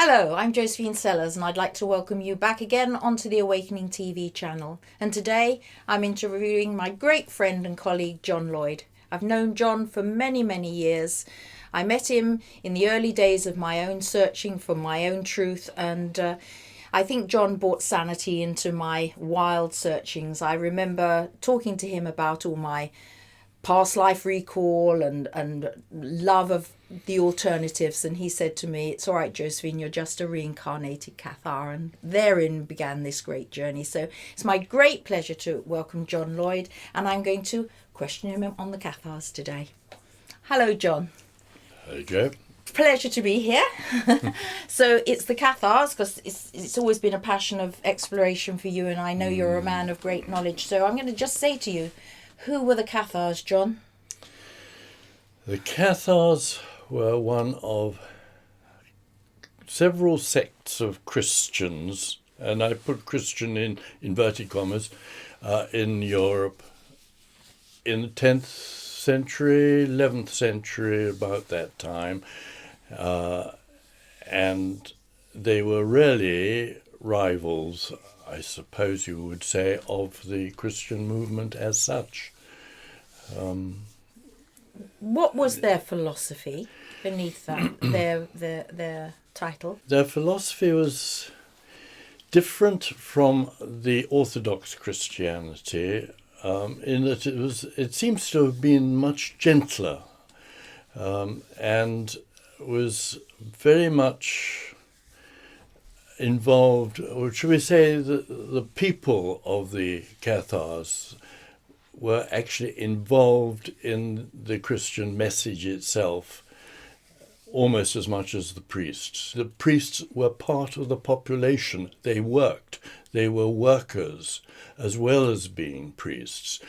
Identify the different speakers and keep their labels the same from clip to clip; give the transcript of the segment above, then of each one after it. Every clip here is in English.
Speaker 1: Hello, I'm Josephine Sellers and I'd like to welcome you back again onto the Awakening TV channel. And today I'm interviewing my great friend and colleague John Lloyd. I've known John for many, many years. I met him in the early days of my own searching for my own truth, and I think John brought sanity into my wild searchings. I remember talking to him about all my past life recall and love of the alternatives, and he said to me, "It's all right, Josephine, you're just a reincarnated Cathar," and therein began this great journey. So it's my great pleasure to welcome John Lloyd, and I'm going to question him on the Cathars today. Hello, John.
Speaker 2: Hey, Joe.
Speaker 1: Pleasure to be here. So it's the Cathars, because it's always been a passion of exploration for you, and I know you're a man of great knowledge. So I'm going to just say to you, who were the Cathars, John?
Speaker 2: The Cathars were one of several sects of Christians, and I put Christian in inverted commas, in Europe in the 10th century, 11th century, about that time. And they were really rivals, I suppose you would say, of the Christian movement as such.
Speaker 1: What was their philosophy beneath that, their title?
Speaker 2: Their philosophy was different from the Orthodox Christianity, in that it seems to have been much gentler, and was very much involved, or should we say the people of the Cathars were actually involved in the Christian message itself almost as much as the priests. The priests were part of the population. They worked. They were workers as well as being priests.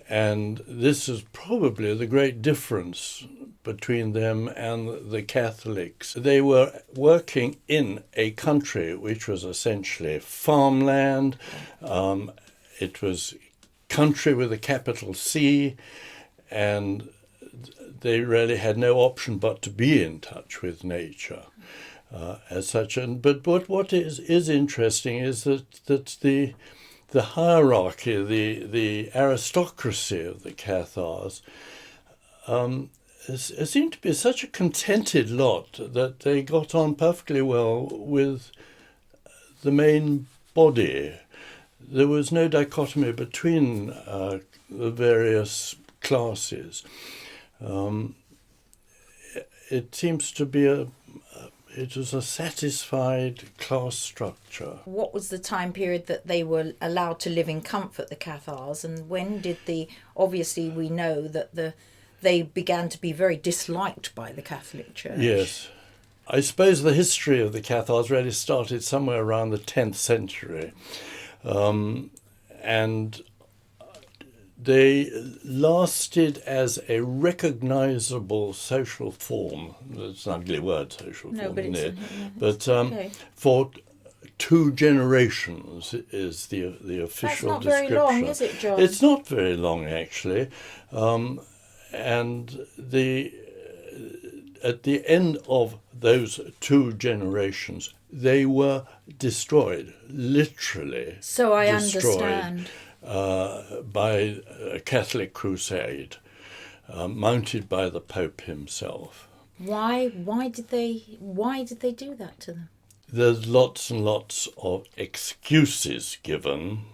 Speaker 2: And this is probably the great difference between them and the Catholics. They were working in a country which was essentially farmland. It was country with a capital C, and they really had no option but to be in touch with nature as such. But what is interesting is that the hierarchy, the aristocracy of the Cathars seemed to be such a contented lot that they got on perfectly well with the main body. There was no dichotomy between the various classes. It seems to be it was a satisfied class structure.
Speaker 1: What was the time period that they were allowed to live in comfort, the Cathars, and when did obviously we know that they began to be very disliked by the Catholic Church?
Speaker 2: Yes. I suppose the history of the Cathars really started somewhere around the 10th century. And they lasted as a recognizable social form. It's an ugly word, social form, isn't it? But
Speaker 1: okay.
Speaker 2: For 2 generations is the official description.
Speaker 1: That's not very long, is it, John?
Speaker 2: It's not very long, actually. And at the end of those 2 generations, they were destroyed, literally.
Speaker 1: So I
Speaker 2: destroyed,
Speaker 1: understand.
Speaker 2: By a Catholic crusade, mounted by the Pope himself.
Speaker 1: Why did they do that to them?
Speaker 2: There's lots and lots of excuses given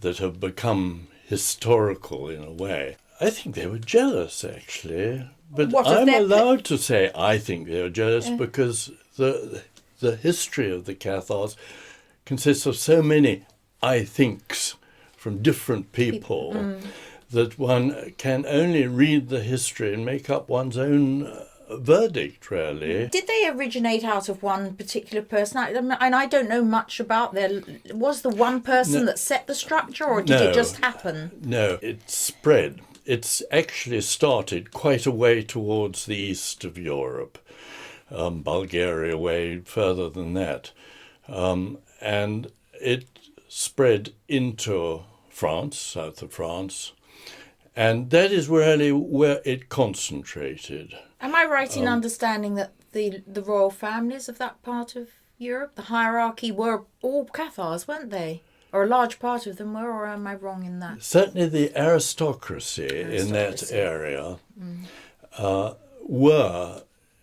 Speaker 2: that have become historical in a way. I think they were jealous, actually. But I'm allowed to say I think they were jealous because the history of the Cathars consists of so many I thinks from different people that one can only read the history and make up one's own verdict, really.
Speaker 1: Did they originate out of one particular person? And I don't know much about was the one person that set the structure, or did it just happen?
Speaker 2: No, it spread. It's actually started quite a way towards the east of Europe, Bulgaria way further than that. And it spread into France, south of France, and that is really where it concentrated.
Speaker 1: Am I right in understanding that the royal families of that part of Europe, the hierarchy were all Cathars, weren't they? Or a large part of them were, or am I wrong in that?
Speaker 2: Certainly the aristocracy in that area were,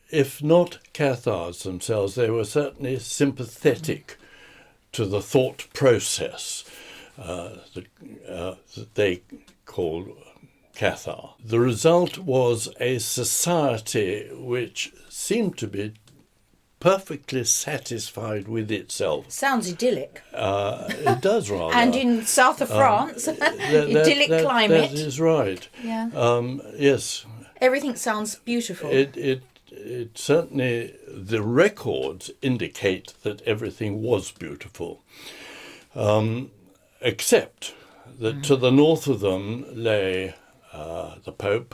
Speaker 2: if not Cathars themselves, they were certainly sympathetic to the thought process that they called Cathar. The result was a society which seemed to be perfectly satisfied with itself.
Speaker 1: Sounds idyllic.
Speaker 2: It does rather.
Speaker 1: And in south of France, idyllic climate.
Speaker 2: That is right.
Speaker 1: Yeah.
Speaker 2: Yes.
Speaker 1: Everything sounds beautiful.
Speaker 2: It certainly, the records indicate that everything was beautiful, except that to the north of them lay the Pope,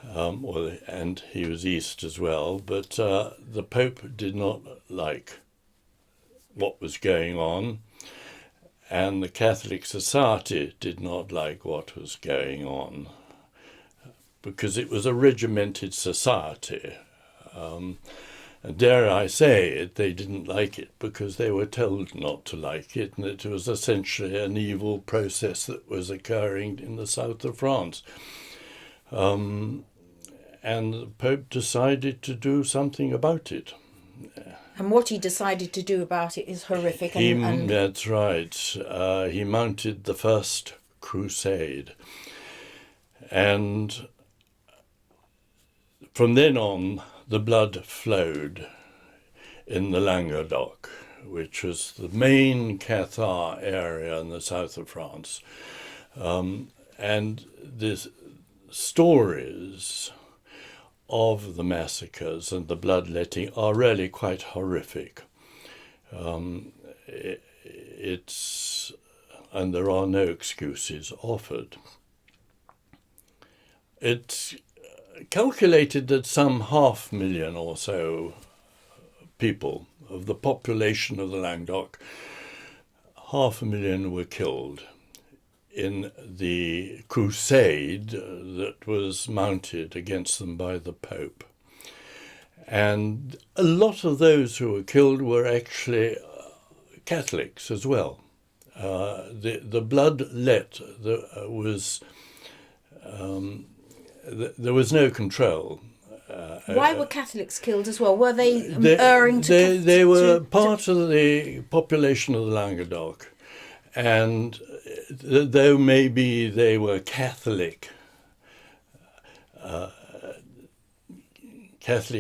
Speaker 2: and he was east as well, but the Pope did not like what was going on, and the Catholic Society did not like what was going on, because it was a regimented society. And dare I say it, they didn't like it because they were told not to like it, and it was essentially an evil process that was occurring in the south of France. And the Pope decided to do something about it.
Speaker 1: And what he decided to do about it is horrific.
Speaker 2: That's right. He mounted the first Crusade. And from then on, the blood flowed in the Languedoc, which was the main Cathar area in the south of France. And the stories of the massacres and the bloodletting are really quite horrific. And there are no excuses offered. It's calculated that some 500,000 or so people of the population of the Languedoc, 500,000 were killed in the crusade that was mounted against them by the Pope. And a lot of those who were killed were actually Catholics as well. The bloodlet there was no control.
Speaker 1: Why were Catholics killed as well? Were they erring to...
Speaker 2: They were part of the population of the Languedoc, and though maybe they were Catholic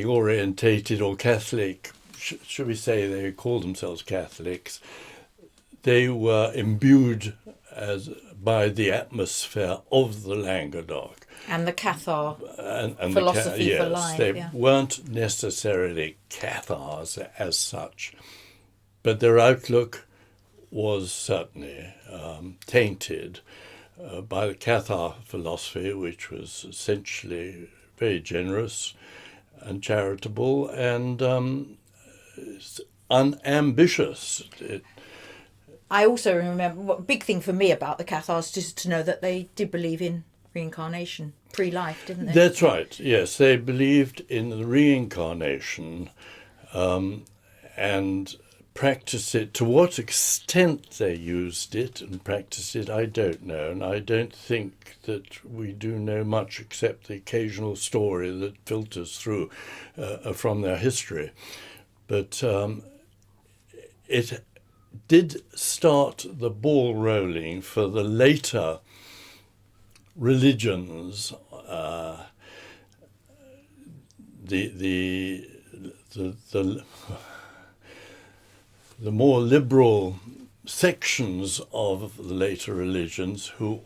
Speaker 2: orientated, or Catholic, should we say they called themselves Catholics, they were imbued by the atmosphere of the Languedoc.
Speaker 1: And the Cathar
Speaker 2: and
Speaker 1: philosophy for life.
Speaker 2: They weren't necessarily Cathars as such, but their outlook was certainly tainted by the Cathar philosophy, which was essentially very generous and charitable and unambitious.
Speaker 1: I also remember, a big thing for me about the Cathars is to know that they did believe in reincarnation pre-life, didn't they?
Speaker 2: That's right, yes. They believed in the reincarnation and practiced it. To what extent they used it and practiced it, I don't know. And I don't think that we do know much except the occasional story that filters through from their history. But it did start the ball rolling for the later religions, the more liberal sections of the later religions who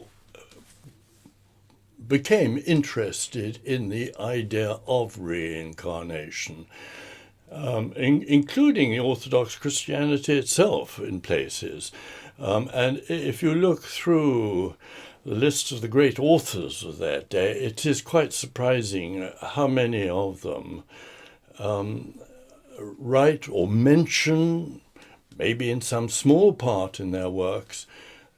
Speaker 2: became interested in the idea of reincarnation, including the Orthodox Christianity itself in places. And if you look through the list of the great authors of that day, it is quite surprising how many of them write or mention, maybe in some small part in their works,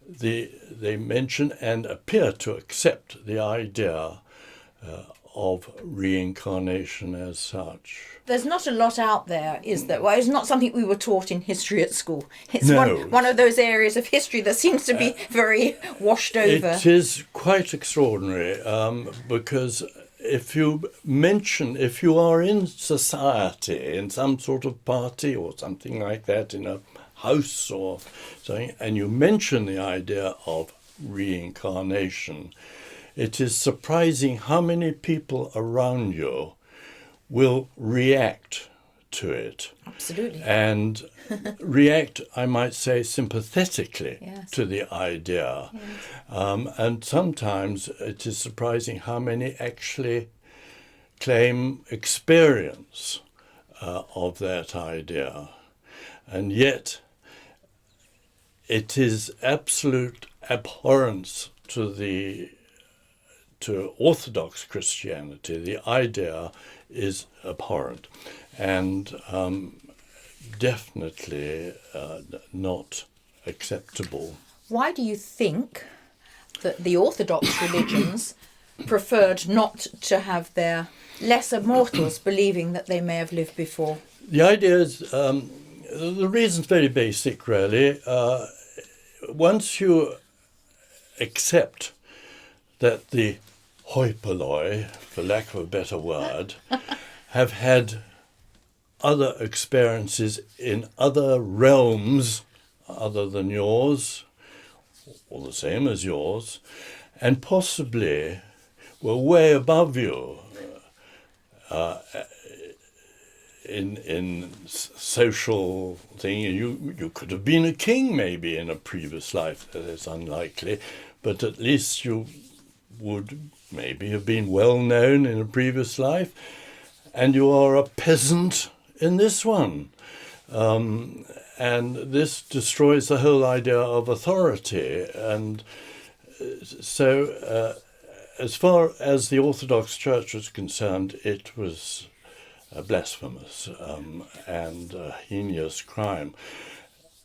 Speaker 2: they mention and appear to accept the idea of reincarnation as such.
Speaker 1: There's not a lot out there, is there? Well, it's not something we were taught in history at school. It's
Speaker 2: No.
Speaker 1: one of those areas of history that seems to be very washed over.
Speaker 2: It is quite extraordinary because if you are in society, in some sort of party or something like that, in a house or something, and you mention the idea of reincarnation, it is surprising how many people around you will react to it.
Speaker 1: Absolutely.
Speaker 2: And react, I might say, sympathetically
Speaker 1: Yes.
Speaker 2: to the idea.
Speaker 1: Yes.
Speaker 2: And sometimes it is surprising how many actually claim experience of that idea. And yet it is absolute abhorrence to Orthodox Christianity. The idea is abhorrent and definitely not acceptable.
Speaker 1: Why do you think that the Orthodox religions preferred not to have their lesser mortals believing that they may have lived before?
Speaker 2: The idea is, the reason's very basic, really. Once you accept that the hoi polloi, for lack of a better word, have had other experiences in other realms other than yours, or the same as yours, and possibly were way above you in social thing. You could have been a king maybe in a previous life. That is unlikely, but at least you would maybe have been well known in a previous life, and you are a peasant in this one. And this destroys the whole idea of authority. And so as far as the Orthodox Church was concerned, it was blasphemous and a heinous crime.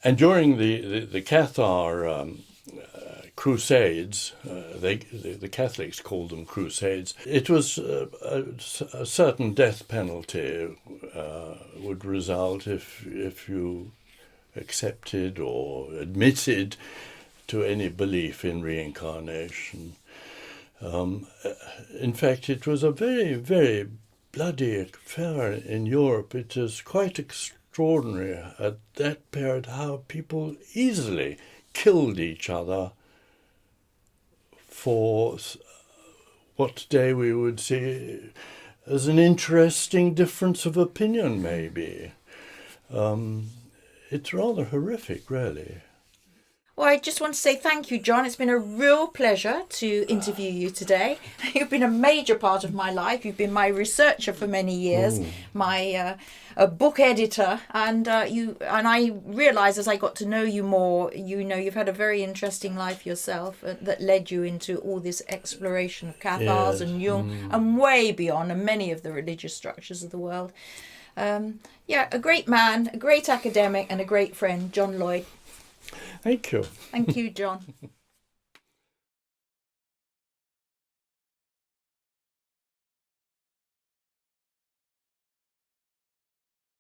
Speaker 2: And during the Cathar Crusades, the Catholics called them Crusades, it was a certain death penalty would result if you accepted or admitted to any belief in reincarnation. In fact, it was a very, very bloody affair in Europe. It is quite extraordinary at that period how people easily killed each other for what today we would see as an interesting difference of opinion, maybe. It's rather horrific, really.
Speaker 1: Well, I just want to say thank you, John. It's been a real pleasure to interview you today. You've been a major part of my life. You've been my researcher for many years, my a book editor, and I realised as I got to know you more, you've had a very interesting life yourself that led you into all this exploration of Cathars and Jung and way beyond, and many of the religious structures of the world. A great man, a great academic, and a great friend, John Lloyd.
Speaker 2: Thank you.
Speaker 1: Thank you, John.